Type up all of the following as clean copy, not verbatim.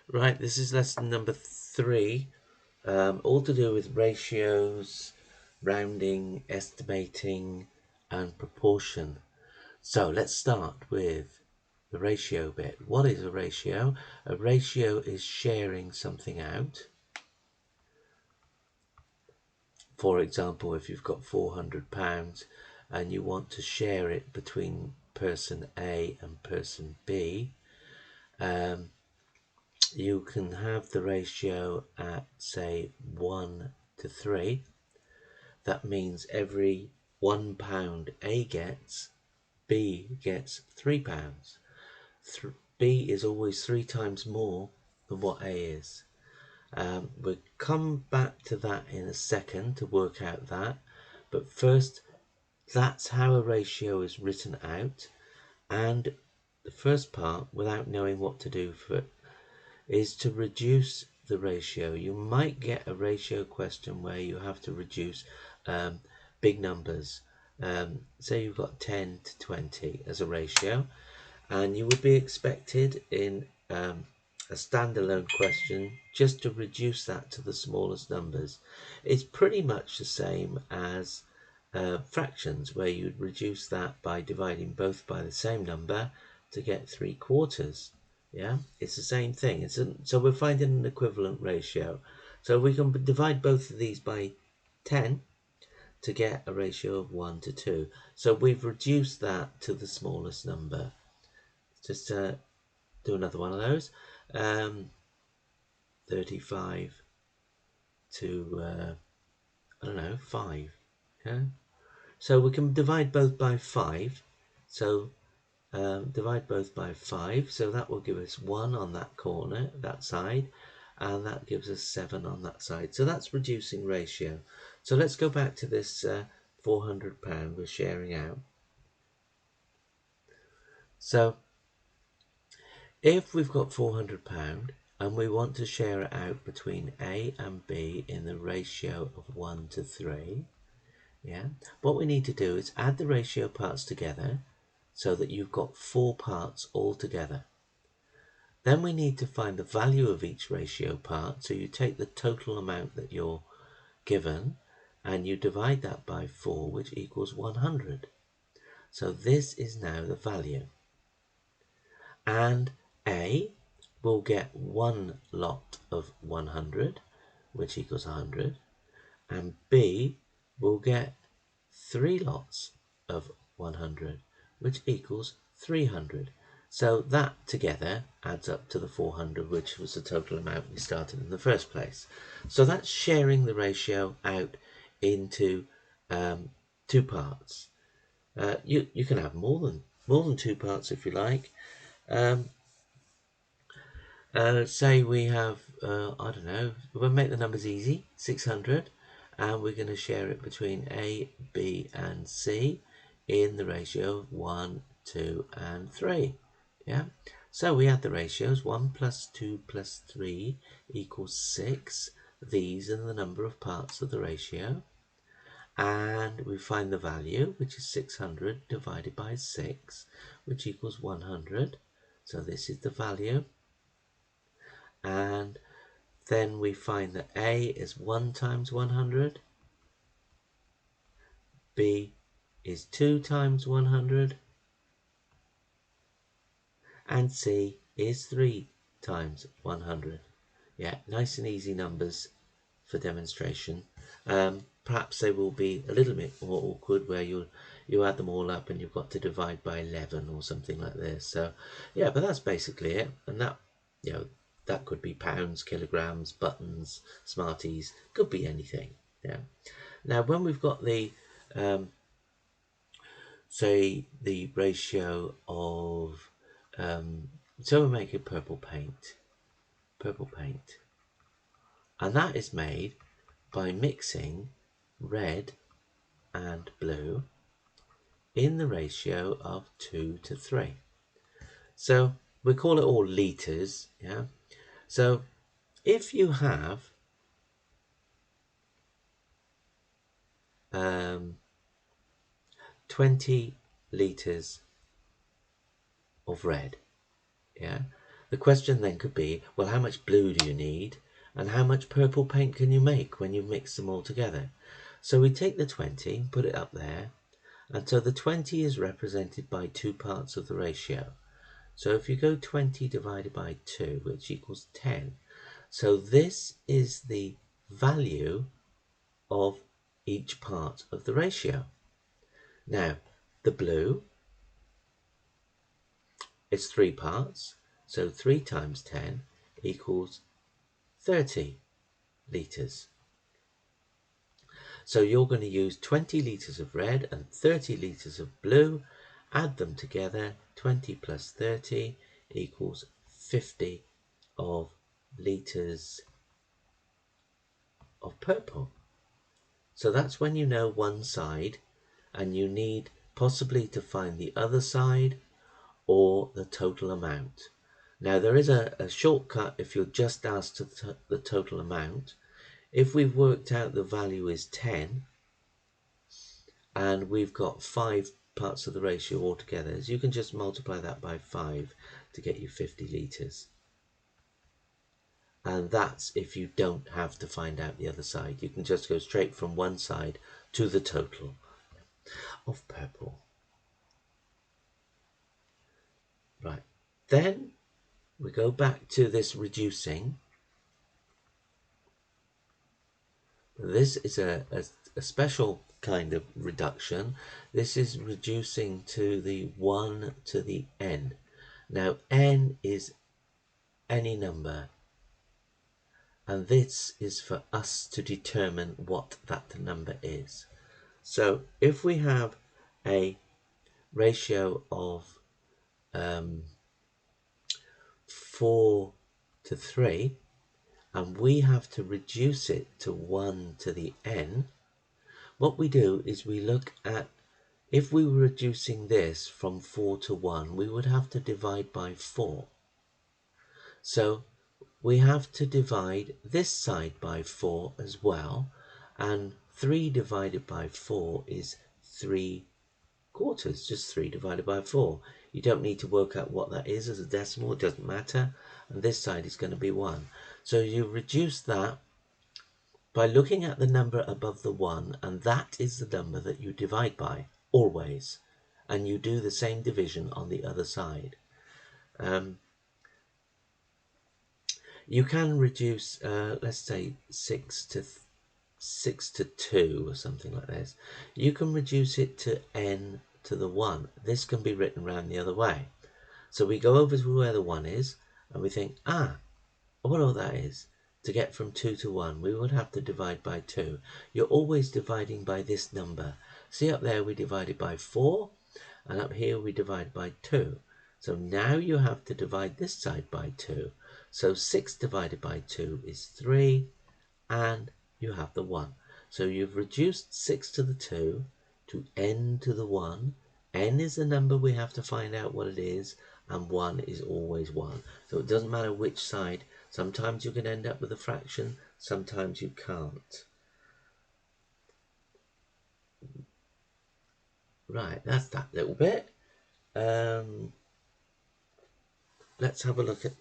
Right, this is lesson number 3, all to do with ratios, rounding, estimating, and proportion. So let's start with the ratio bit. What is a ratio? A ratio is sharing something out. For example, if you've got £400 and you want to share it between person A and person B, um, you can have the ratio at, say, 1 to 3. That means every £1 A gets, B gets £3. B is always 3 times more than what A is. We'll come back to that in a second to work out that. But first, that's how a ratio is written out. And the first part, without knowing what to do for it, is to reduce the ratio. You might get a ratio question where you have to reduce big numbers. Say you've got 10 to 20 as a ratio, and you would be expected in a standalone question just to reduce that to the smallest numbers. It's pretty much the same as fractions, where you'd reduce that by dividing both by the same number to get 3/4. Yeah, it's the same thing. So we're finding an equivalent ratio. So we can divide both of these by 10 to get a ratio of 1 to 2. So we've reduced that to the smallest number. Just do another one of those. 35 to, I don't know, 5. Yeah. So we can divide both by 5. So divide both by 5. So that will give us 1 on that corner, that side. And that gives us 7 on that side. So that's reducing ratio. So let's go back to this £400 we're sharing out. So if we've got £400 and we want to share it out between A and B in the ratio of 1 to 3, yeah, what we need to do is add the ratio parts together so that you've got 4 parts all together. Then we need to find the value of each ratio part. So you take the total amount that you're given and you divide that by 4, which equals 100. So this is now the value. And A will get 1 lot of 100, which equals 100. And B will get 3 lots of 100, which equals 300. So that together adds up to the 400, which was the total amount we started in the first place. So that's sharing the ratio out into 2 parts. You can have more than 2 parts if you like. Say we have, I don't know, we'll make the numbers easy, 600, and we're going to share it between A, B, and C in the ratio of 1, 2, and 3. Yeah, so we add the ratios. 1 plus 2 plus 3 equals 6. These are the number of parts of the ratio. And we find the value, which is 600 divided by 6, which equals 100. So this is the value. And then we find that A is 1 times 100, B is 2 times 100, and C is 3 times 100. Yeah, nice and easy numbers for demonstration. Perhaps they will be a little bit more awkward where you add them all up and you've got to divide by 11 or something like this. So yeah, but that's basically it. And that, that could be pounds, kilograms, buttons, Smarties, could be anything. Yeah. Now, when we've got the, say, the ratio of, so we make it purple paint, and that is made by mixing red and blue in the ratio of 2 to 3. So we call it all litres, yeah? So if you have 20 litres of red, yeah, The question then could be, well, how much blue do you need? And how much purple paint can you make when you mix them all together? So we take the 20, put it up there, and so the 20 is represented by 2 parts of the ratio. So if you go 20 divided by 2, which equals 10, so this is the value of each part of the ratio. Now, the blue is 3 parts, so 3 times 10 equals 30 litres. So you're going to use 20 litres of red and 30 litres of blue, add them together, 20 plus 30 equals 50 of litres of purple. So that's when you know one side, and you need possibly to find the other side or the total amount. Now there is a shortcut if you're just asked the total amount. If we've worked out the value is 10 and we've got 5 parts of the ratio altogether, so you can just multiply that by 5 to get you 50 litres. And that's if you don't have to find out the other side. You can just go straight from one side to the total of purple. Right, then we go back to this reducing. This is a special kind of reduction. This is reducing to the 1 to the n. Now n is any number, and this is for us to determine what that number is. So if we have a ratio of 4 to 3, and we have to reduce it to 1 to the n, what we do is we look at, if we were reducing this from 4 to 1, we would have to divide by 4. So we have to divide this side by 4 as well, and 3 divided by 4 is 3/4, just 3 divided by 4. You don't need to work out what that is as a decimal, it doesn't matter, and this side is going to be 1. So you reduce that by looking at the number above the 1, and that is the number that you divide by, always. And you do the same division on the other side. You can reduce, let's say 6 to 2 or something like this. You can reduce it to n to the 1. This can be written round the other way. So we go over to where the 1 is, and we think, I wonder what that is. To get from 2 to 1, we would have to divide by 2. You're always dividing by this number. See, up there we divided by 4, and up here we divide by 2. So now you have to divide this side by 2. So 6 divided by 2 is 3, and you have the 1. So you've reduced 6 to the 2 to n to the 1. N is the number we have to find out what it is, and 1 is always 1. So it doesn't matter which side. Sometimes you can end up with a fraction, sometimes you can't. Right, that's that little bit. Let's have a look at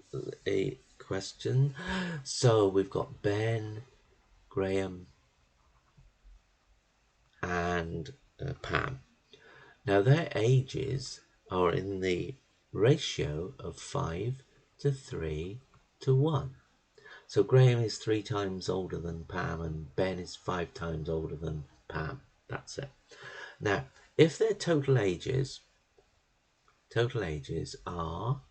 a question. So we've got Ben, Graham, and Pam. Now their ages are in the ratio of 5 to 3 to 1. So Graham is 3 times older than Pam, and Ben is 5 times older than Pam. That's it. Now, if their total ages are,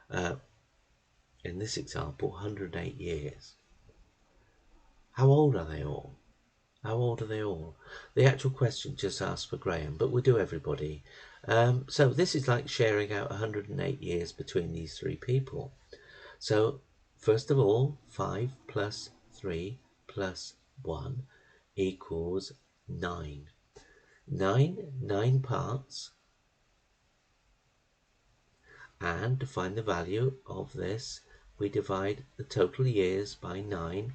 in this example, 108 years, how old are they all? How old are they all? The actual question just asks for Graham, but we'll do everybody. So this is like sharing out 108 years between these 3 people. So first of all, 5 plus 3 plus 1 equals 9. 9 parts. And to find the value of this, we divide the total years by 9,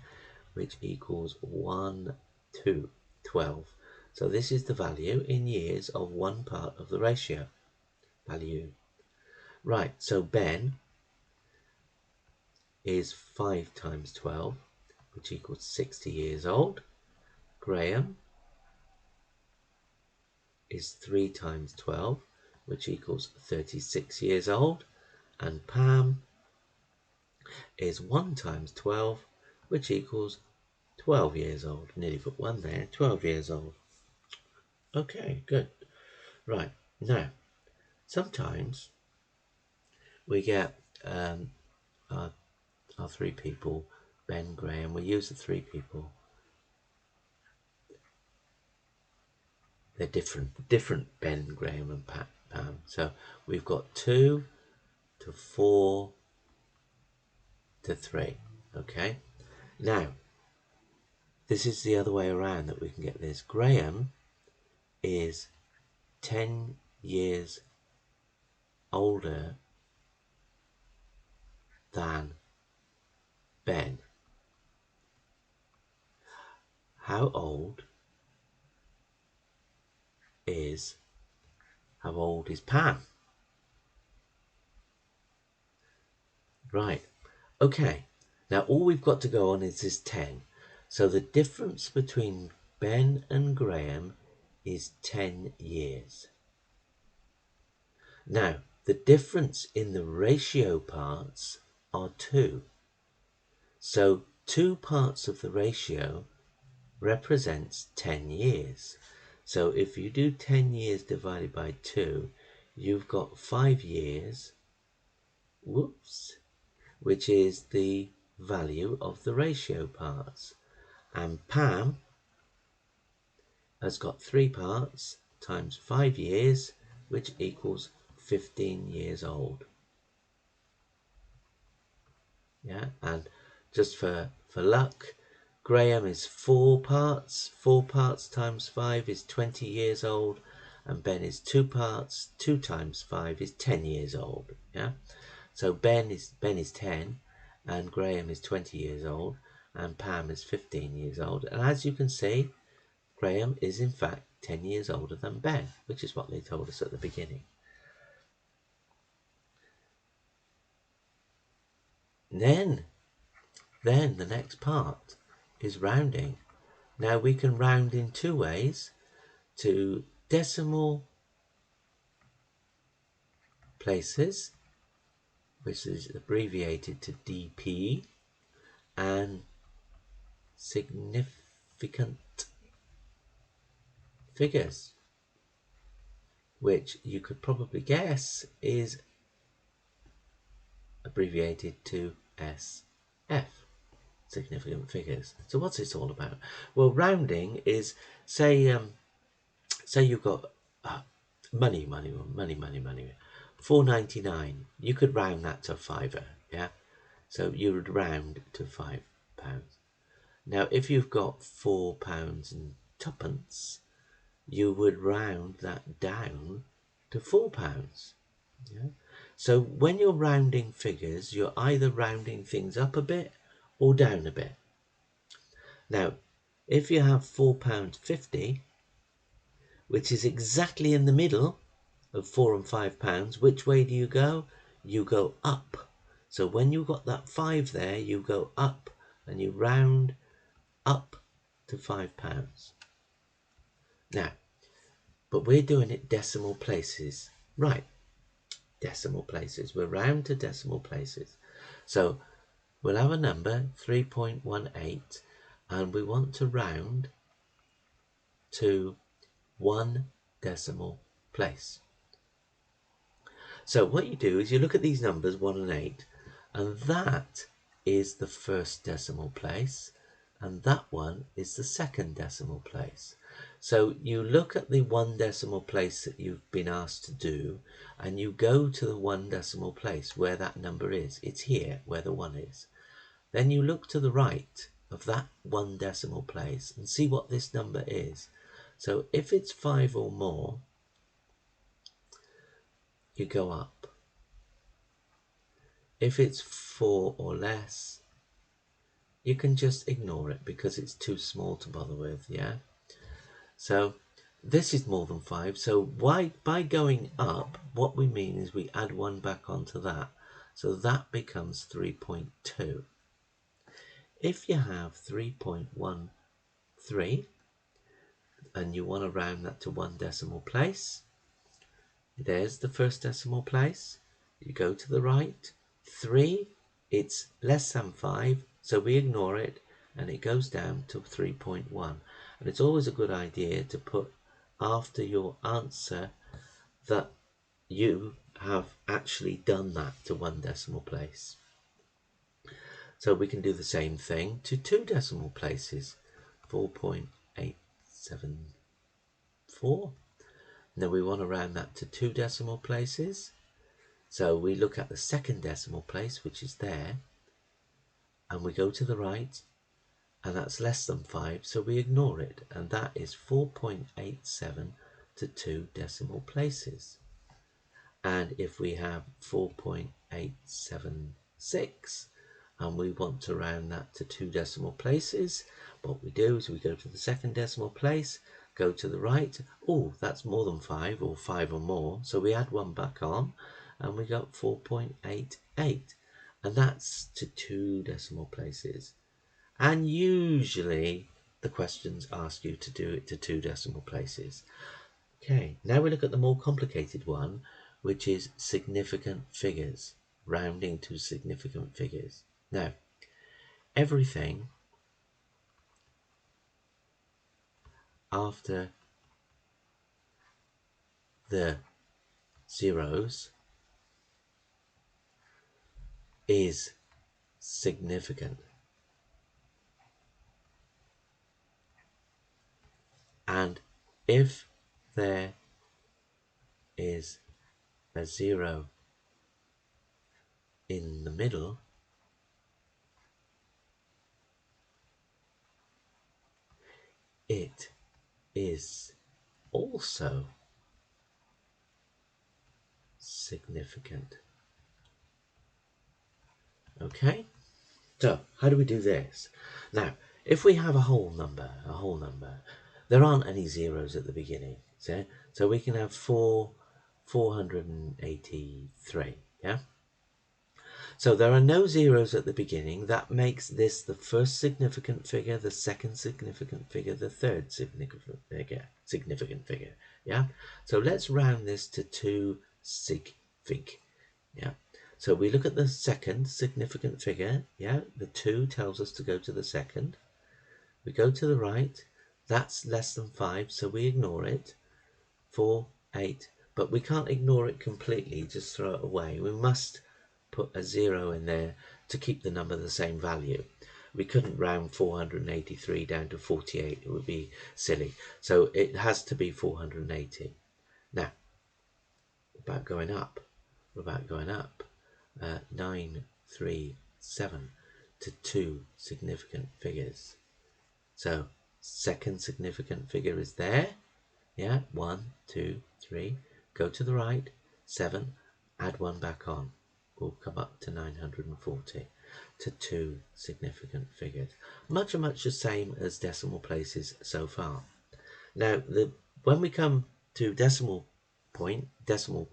which equals 1, 2, 12. So this is the value in years of 1 part of the ratio. Value. Right, so Ben is 5 times 12, which equals 60 years old. Graham is 3 times 12, which equals 36 years old. And Pam is 1 times 12, which equals 12 years old. Nearly put 1 there, 12 years old. Okay, good. Right, now, sometimes we get our 3 people, Ben, Graham, we use the 3 people. They're different Ben, Graham and Pam. So we've got 2 to 4 to 3, okay? Now, this is the other way around that we can get this. Graham is 10 years older than Ben. How old is Pam? Right. Okay. Now all we've got to go on is this 10. So the difference between Ben and Graham is 10 years. Now, the difference in the ratio parts are 2. So 2 parts of the ratio represents 10 years. So if you do 10 years divided by 2, you've got 5 years, which is the value of the ratio parts. And Pam has got 3 parts times 5 years, which equals 15 years old. Yeah, and just for luck, Graham is 4 parts. 4 parts times 5 is 20 years old. And Ben is 2 parts. 2 times 5 is 10 years old. Yeah, so Ben is 10, and Graham is 20 years old, and Pam is 15 years old. And as you can see, Graham is in fact 10 years older than Ben, which is what they told us at the beginning. Then the next part is rounding. Now we can round in 2 ways: to decimal places, which is abbreviated to DP, and significant figures, which you could probably guess is abbreviated to SF, significant figures. So what's this all about? Well, rounding is, say you've got money, 4.99. You could round that to a fiver, yeah? So you would round to £5. Now, if you've got £4 and twopence, you would round that down to £4. Yeah? So when you're rounding figures, you're either rounding things up a bit or down a bit. Now, if you have £4.50, which is exactly in the middle of £4 and £5, which way do you go? You go up. So when you've got that 5 there, you go up and you round up to £5. Now, but we're doing it decimal places. Right, decimal places. We're round to decimal places. So we'll have a number, 3.18, and we want to round to 1 decimal place. So what you do is you look at these numbers, 1 and 8, and that is the first decimal place, and that one is the second decimal place. So you look at the 1 decimal place that you've been asked to do, and you go to the 1 decimal place where that number is. It's here where the 1 is. Then you look to the right of that 1 decimal place and see what this number is. So if it's 5 or more, you go up. If it's 4 or less, you can just ignore it because it's too small to bother with, yeah? So this is more than 5. So by going up, what we mean is we add 1 back onto that. So that becomes 3.2. If you have 3.13 and you want to round that to one decimal place, there's the first decimal place. You go to the right. 3, it's less than 5, so we ignore it, and it goes down to 3.1. And it's always a good idea to put after your answer that you have actually done that to one decimal place. So we can do the same thing to two decimal places, 4.874. Now we want to round that to two decimal places. So we look at the second decimal place, which is there, and we go to the right, and that's less than 5, so we ignore it, and that is 4.87 to two decimal places. And if we have 4.876 and we want to round that to two decimal places, what we do is we go to the second decimal place, go to the right. Oh, that's more than 5, or 5 or more, so we add 1 back on, and we got 4.88, and that's to two decimal places. And usually the questions ask you to do it to two decimal places. Okay, now we look at the more complicated one, which is significant figures, rounding to significant figures. Now, everything after the zeros is significant. And if there is a 0 in the middle, it is also significant. Okay, so how do we do this? Now, if we have a whole number, there aren't any zeros at the beginning, so we can have 483, yeah? So there are no zeros at the beginning. That makes this the first significant figure, the second significant figure, the third significant figure, yeah? So let's round this to 2 sig fig, yeah? So we look at the second significant figure, yeah? The 2 tells us to go to the second. We go to the right, that's less than 5, so we ignore it. 4, 8, but we can't ignore it completely, just throw it away. We must put a 0 in there to keep the number the same value. We couldn't round 483 down to 48, it would be silly. So it has to be 480. Now, about going up, 9, 3, 7 to two significant figures. So second significant figure is there, yeah, 1, 2, 3, go to the right, 7, add 1 back on, we'll come up to 940 to two significant figures. Much the same as decimal places so far. Now, when we come to decimal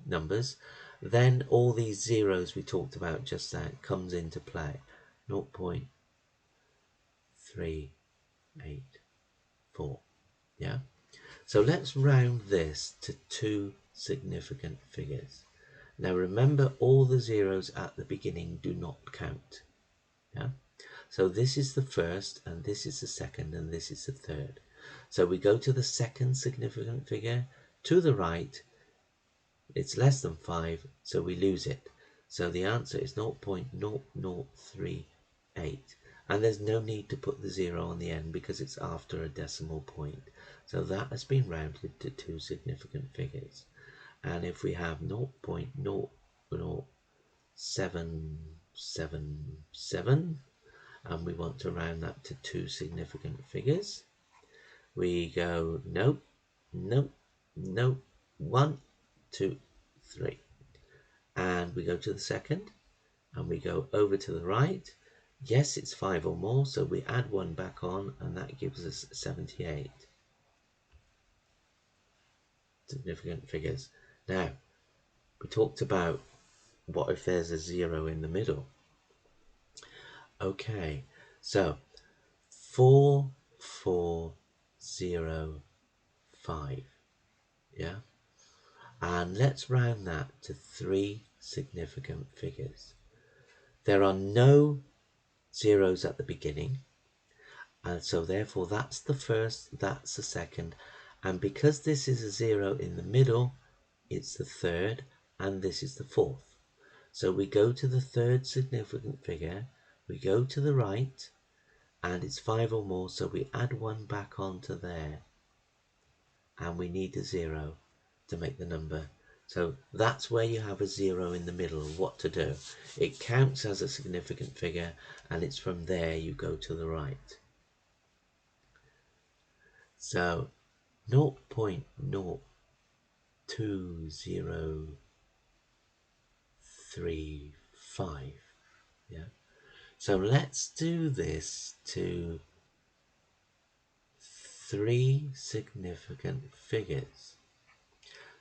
numbers, then all these zeros we talked about just then comes into play. 0.384, yeah? So let's round this to two significant figures. Now remember, all the zeros at the beginning do not count, yeah? So this is the first, and this is the second, and this is the third. So we go to the second significant figure, to the right, it's less than 5, so we lose it. So the answer is 0.0038. And there's no need to put the 0 on the end because it's after a decimal point. So that has been rounded to two significant figures. And if we have 0.00777 and we want to round that to two significant figures, we go nope, 1, 2, 3, and we go to the second and we go over to the right. Yes, it's 5 or more, so we add 1 back on, and that gives us 78 significant figures. Now, we talked about what if there's a 0 in the middle? Okay, so 4405, yeah? And let's round that to 3 significant figures. There are no zeros at the beginning, and so therefore that's the first, that's the second, and because this is a 0 in the middle, it's the third, and this is the fourth. So we go to the third significant figure, we go to the right, and it's 5 or more, so we add 1 back onto there, and we need a 0 to make the number. So that's where you have a 0 in the middle of what to do. It counts as a significant figure, and it's from there you go to the right. So 0.02035, yeah. So let's do this to 3 significant figures.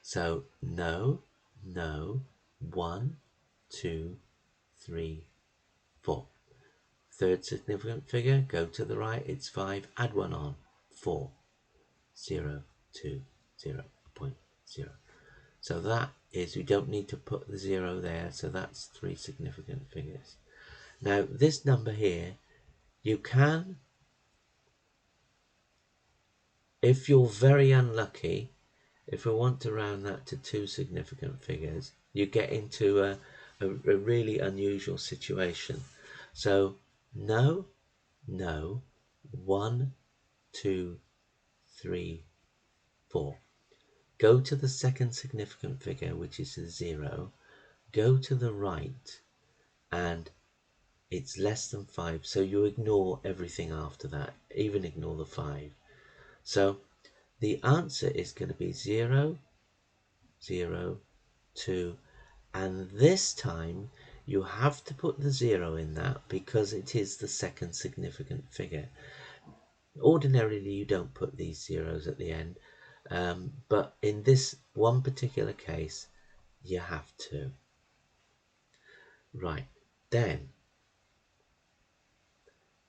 So no, 1, 2, 3, 4. Third significant figure, go to the right, it's 5, add 1 on, 4, 0, 2, 0.0. So that is, we don't need to put the 0 there, so that's 3 significant figures. Now this number here, you can, if you're very unlucky, if we want to round that to 2 significant figures, you get into a really unusual situation. So no, 1, 2, 3, 4. Go to the second significant figure, which is a 0. Go to the right, and it's less than 5, so you ignore everything after that, even ignore the 5. So the answer is going to be 0, 0, 2, and this time you have to put the 0 in that because it is the second significant figure. Ordinarily you don't put these zeros at the end, but in this one particular case you have to. Right, then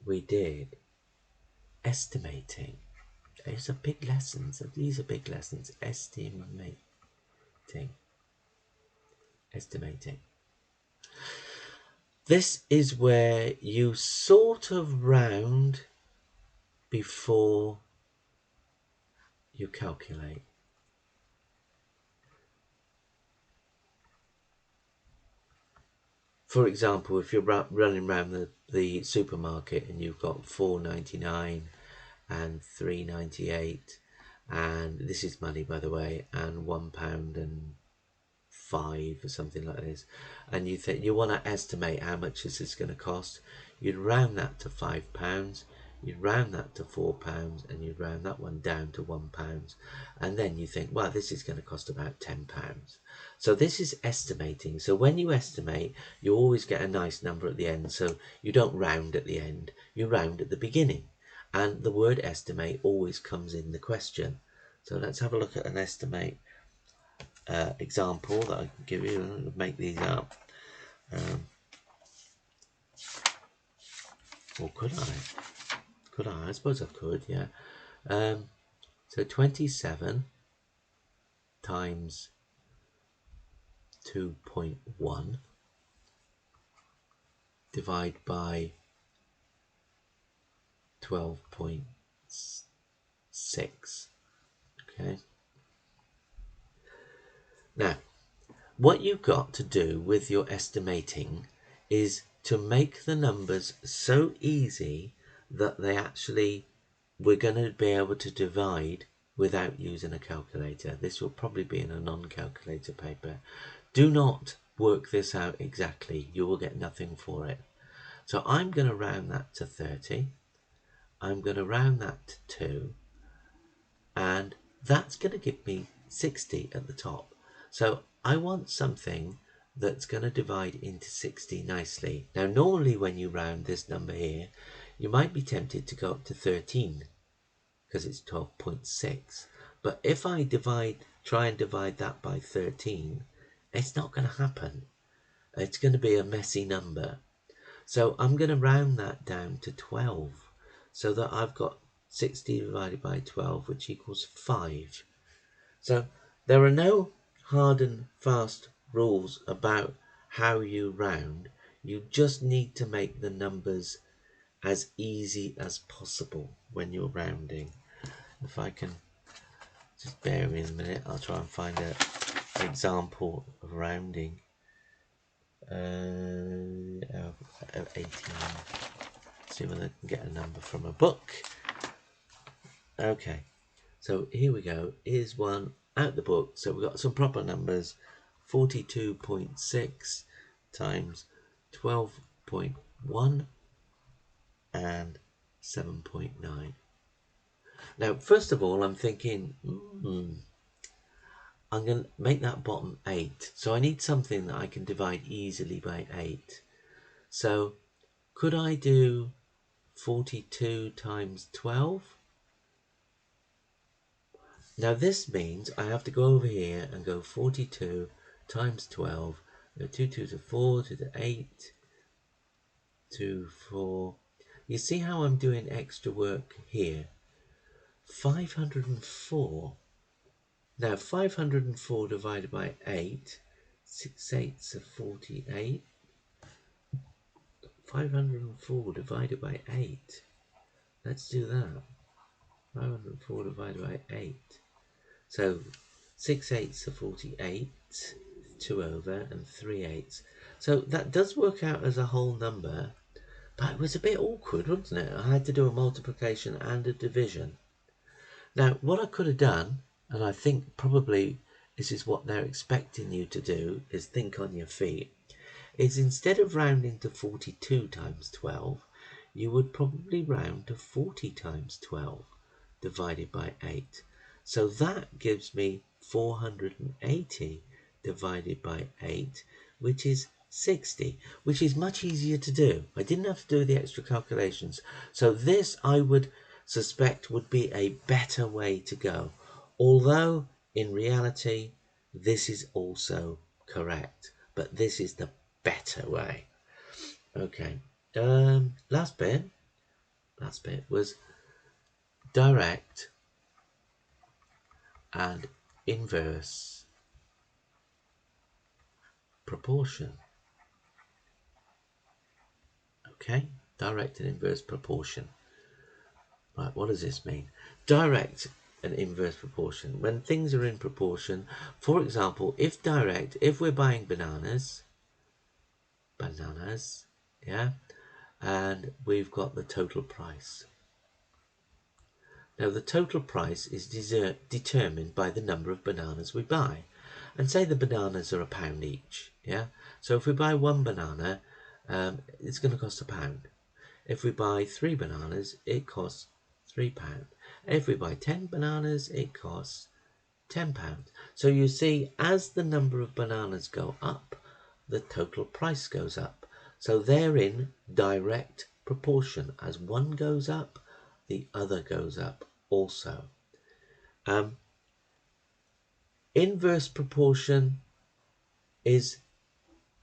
we did estimating. These are big lessons. These are big lessons. Estimating. This is where you sort of round before you calculate. For example, if you're running around the supermarket and you've got $4.99 and $3.98, and this is money by the way, and £1.05 or something like this, and you think you want to estimate how much this is going to cost, you'd round that to £5, you'd round that to £4, and you'd round that one down to £1, and then you think, well, this is going to cost about £10. So this is estimating. So when you estimate, you always get a nice number at the end. So you don't round at the end, you round at the beginning. And the word estimate always comes in the question. So let's have a look at an estimate example that I can give you. I'll make these up. Or could I? Could I? I suppose I could, yeah. So 27 times 2.1 divide by 12.6. Okay. Now, what you've got to do with your estimating is to make the numbers so easy that we're going to be able to divide without using a calculator. This will probably be in a non-calculator paper. Do not work this out exactly. You will get nothing for it. So I'm going to round that to 30. I'm going to round that to 2. And that's going to give me 60 at the top. So I want something that's going to divide into 60 nicely. Now normally when you round this number here, you might be tempted to go up to 13 because it's 12.6. But if I try and divide that by 13, it's not going to happen. it's going to be a messy number. So I'm going to round that down to 12 so that I've got 60 divided by 12, which equals 5. So there are no hard and fast rules about how you round. You just need to make the numbers as easy as possible when you're rounding. If I can just bear with me a minute, I'll try and find an example of rounding. 18. See whether I can get a number from a book. Okay, so here we go. Here's one out the book. So we've got some proper numbers. 42.6 times 12.1 and 7.9. Now, first of all, I'm thinking, I'm going to make that bottom 8. So I need something that I can divide easily by 8. So could I do 42 times 12? Now this means I have to go over here and go 42 times 12. 2 to 4 to the 8 to 4. You see how I'm doing extra work here? 504. Now 504 divided by 8, 6 eighths of 48. 504 divided by 8. Let's do that. 504 divided by 8. So 6 eighths of 48, 2 over, and 3 eighths. So that does work out as a whole number, but it was a bit awkward, wasn't it? I had to do a multiplication and a division. Now, what I could have done, and I think probably this is what they're expecting you to do, is think on your feet, is instead of rounding to 42 times 12, you would probably round to 40 times 12 divided by 8. So that gives me 480 divided by 8, which is 60, which is much easier to do. I didn't have to do the extra calculations. So this, I would suspect, would be a better way to go. Although, in reality, this is also correct. But this is the better way. Okay. Last bit was direct and inverse proportion. Okay, direct and inverse proportion. Right, what does this mean? Direct and inverse proportion. When things are in proportion, for example, if we're buying bananas, yeah, and we've got the total price. Now the total price is determined by the number of bananas we buy. And say the bananas are £1 each, yeah? So if we buy one banana, it's going to cost £1. If we buy 3 bananas, it costs £3. If we buy 10 bananas, it costs £10. So you see, as the number of bananas go up, the total price goes up. So they're in direct proportion. As one goes up, the other goes up also. Inverse proportion is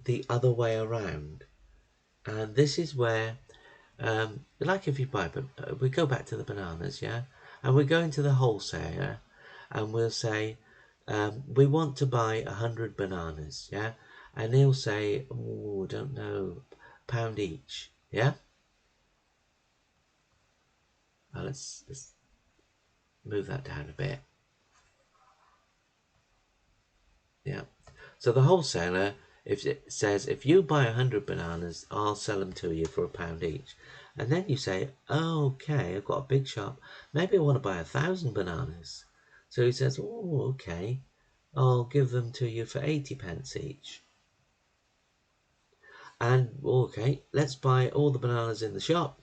the other way around, and this is where like if you buy, we go back to the bananas, yeah, and we go into the wholesaler and we'll say we want to buy 100 bananas, yeah, and he'll say, oh, I don't know, £1 each, yeah. Let's move that down a bit. Yeah, so the wholesaler, if it says, if you buy 100 bananas, I'll sell them to you for £1 each. And then you say, oh, okay, I've got a big shop. Maybe I want to buy 1,000 bananas. So he says, oh, okay, I'll give them to you for 80p each. And, okay, let's buy all the bananas in the shop.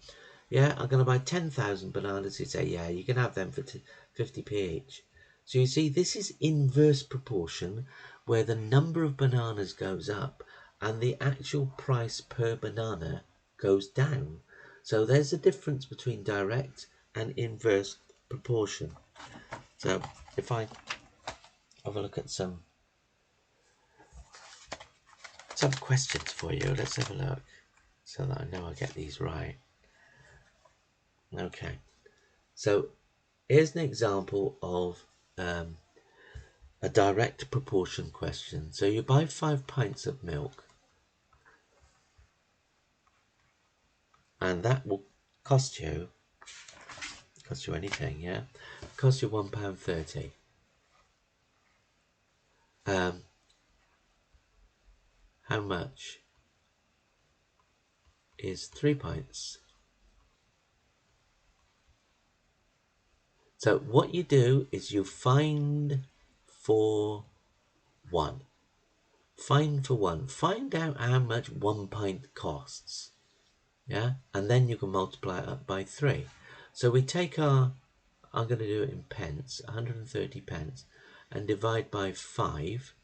Yeah, I'm going to buy 10,000 bananas. He'd say, yeah, you can have them for 50p each. So you see, this is inverse proportion, where the number of bananas goes up and the actual price per banana goes down. So there's a difference between direct and inverse proportion. So if I have a look at some some questions for you. Let's have a look so that I know I get these right. Okay, so here's an example of a direct proportion question. So you buy 5 pints of milk, and that will cost you anything, yeah? Cost you £1.30. How much is 3 pints? So what you do is you find for one. Find out how much 1 pint costs. Yeah, and then you can multiply it up by 3. So we take I'm going to do it in pence, 130 pence, and divide by 5.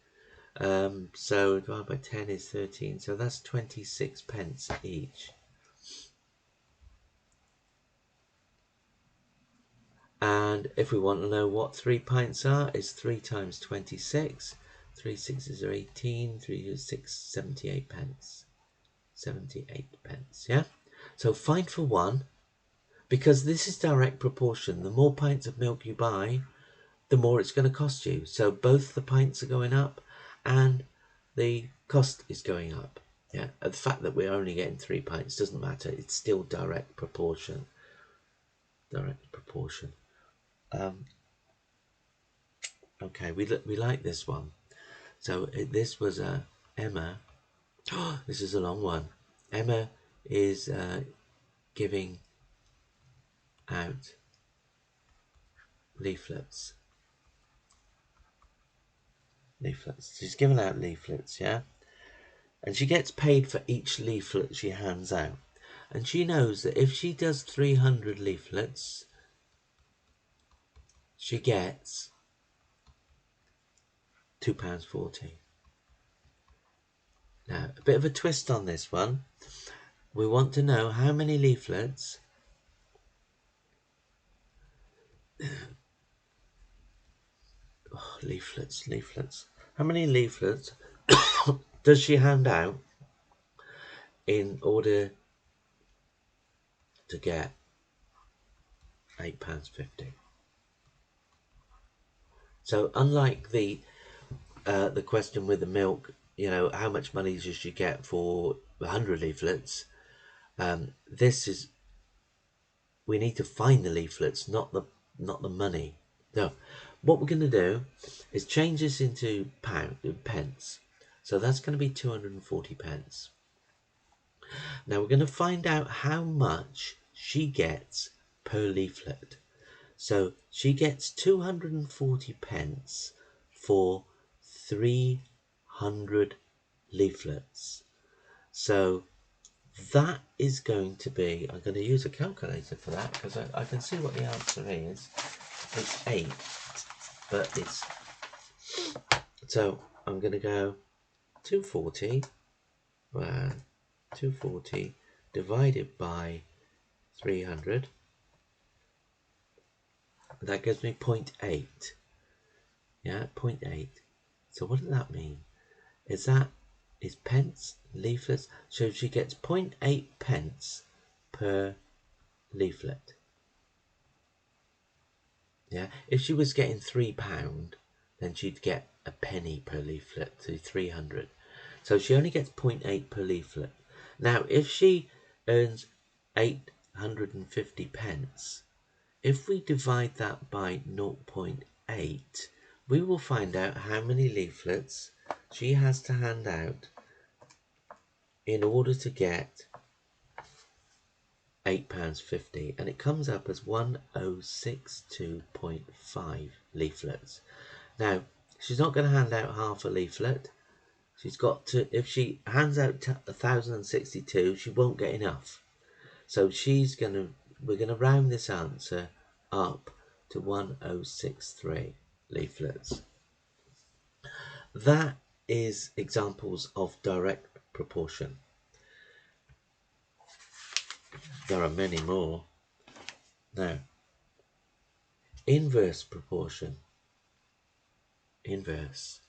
So divided by 10 is 13, so that's 26 pence each. And if we want to know what 3 pints are, it's 3 times 26. 3 sixes are 18, 3 6, 78 pence. 78 pence, yeah? So find for 1, because this is direct proportion. The more pints of milk you buy, the more it's going to cost you. So both the pints are going up and the cost is going up. Yeah, the fact that we're only getting 3 pints doesn't matter. It's still direct proportion. Direct proportion. Okay, we like this one. So this was Emma. This is a long one. Emma is giving out leaflets. She's giving out leaflets, yeah? And she gets paid for each leaflet she hands out. And she knows that if she does 300 leaflets, she gets £2.40. Now, a bit of a twist on this one. We want to know how many leaflets leaflets. How many leaflets does she hand out in order to get £8.50? So unlike the question with the milk, how much money does she get for 100 leaflets? This is, we need to find the leaflets, not the money. No, what we're going to do is change this into pence. So that's going to be 240 pence. Now we're going to find out how much she gets per leaflet. So she gets 240 pence for 300 leaflets. So that is going to be, I'm going to use a calculator for that because I can see what the answer is. It's 8, but it's, so I'm going to go 240 divided by 300. That gives me 0.8. Yeah, 0.8. So what does that mean? Is pence, leaflets? So she gets 0.8 pence per leaflet. Yeah, if she was getting £3, then she'd get a penny per leaflet to 300. So she only gets 0.8 per leaflet. Now, if she earns 850 pence, if we divide that by 0.8, we will find out how many leaflets she has to hand out in order to get £8.50, and it comes up as 1062.5 leaflets. Now, she's not going to hand out half a leaflet. She's got to, if she hands out 1062, she won't get enough. So we're going to round this answer up to 1063 leaflets. That is examples of direct proportion. There are many more. Now, inverse proportion. Inverse.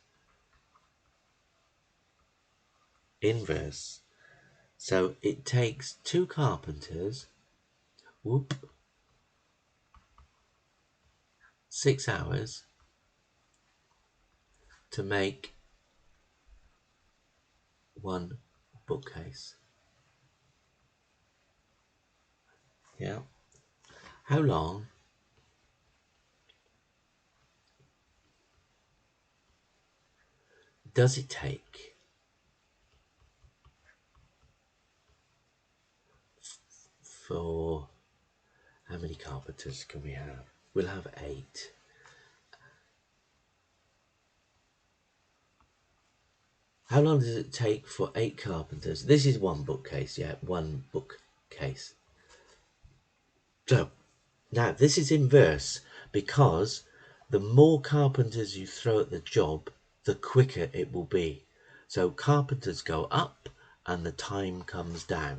inverse. So it takes 2 carpenters, 6 hours to make 1 bookcase. Yeah. How long does it take for, how many carpenters can we have? We'll have 8. How long does it take for 8 carpenters? This is 1 bookcase, yeah, 1 bookcase. So now this is inverse, because the more carpenters you throw at the job, the quicker it will be. So carpenters go up and the time comes down.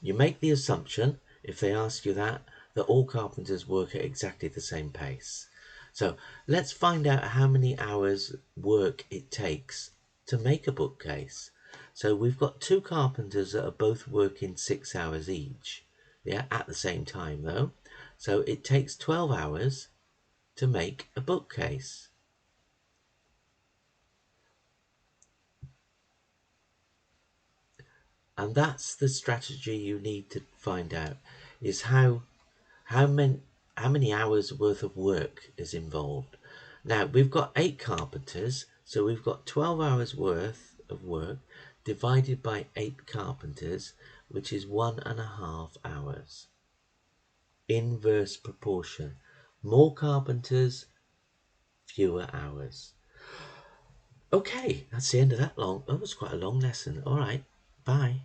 You make the assumption, if they ask you that all carpenters work at exactly the same pace. So let's find out how many hours work it takes to make a bookcase. So we've got 2 carpenters that are both working 6 hours each, yeah, at the same time though. So it takes 12 hours to make a bookcase. And that's the strategy you need to find out, is how many hours worth of work is involved. Now we've got 8 carpenters, so we've got 12 hours worth of work divided by 8 carpenters, which is 1.5 hours. Inverse proportion. More carpenters, fewer hours. Okay, that's the end of that long. Oh, it was quite a long lesson. All right, bye.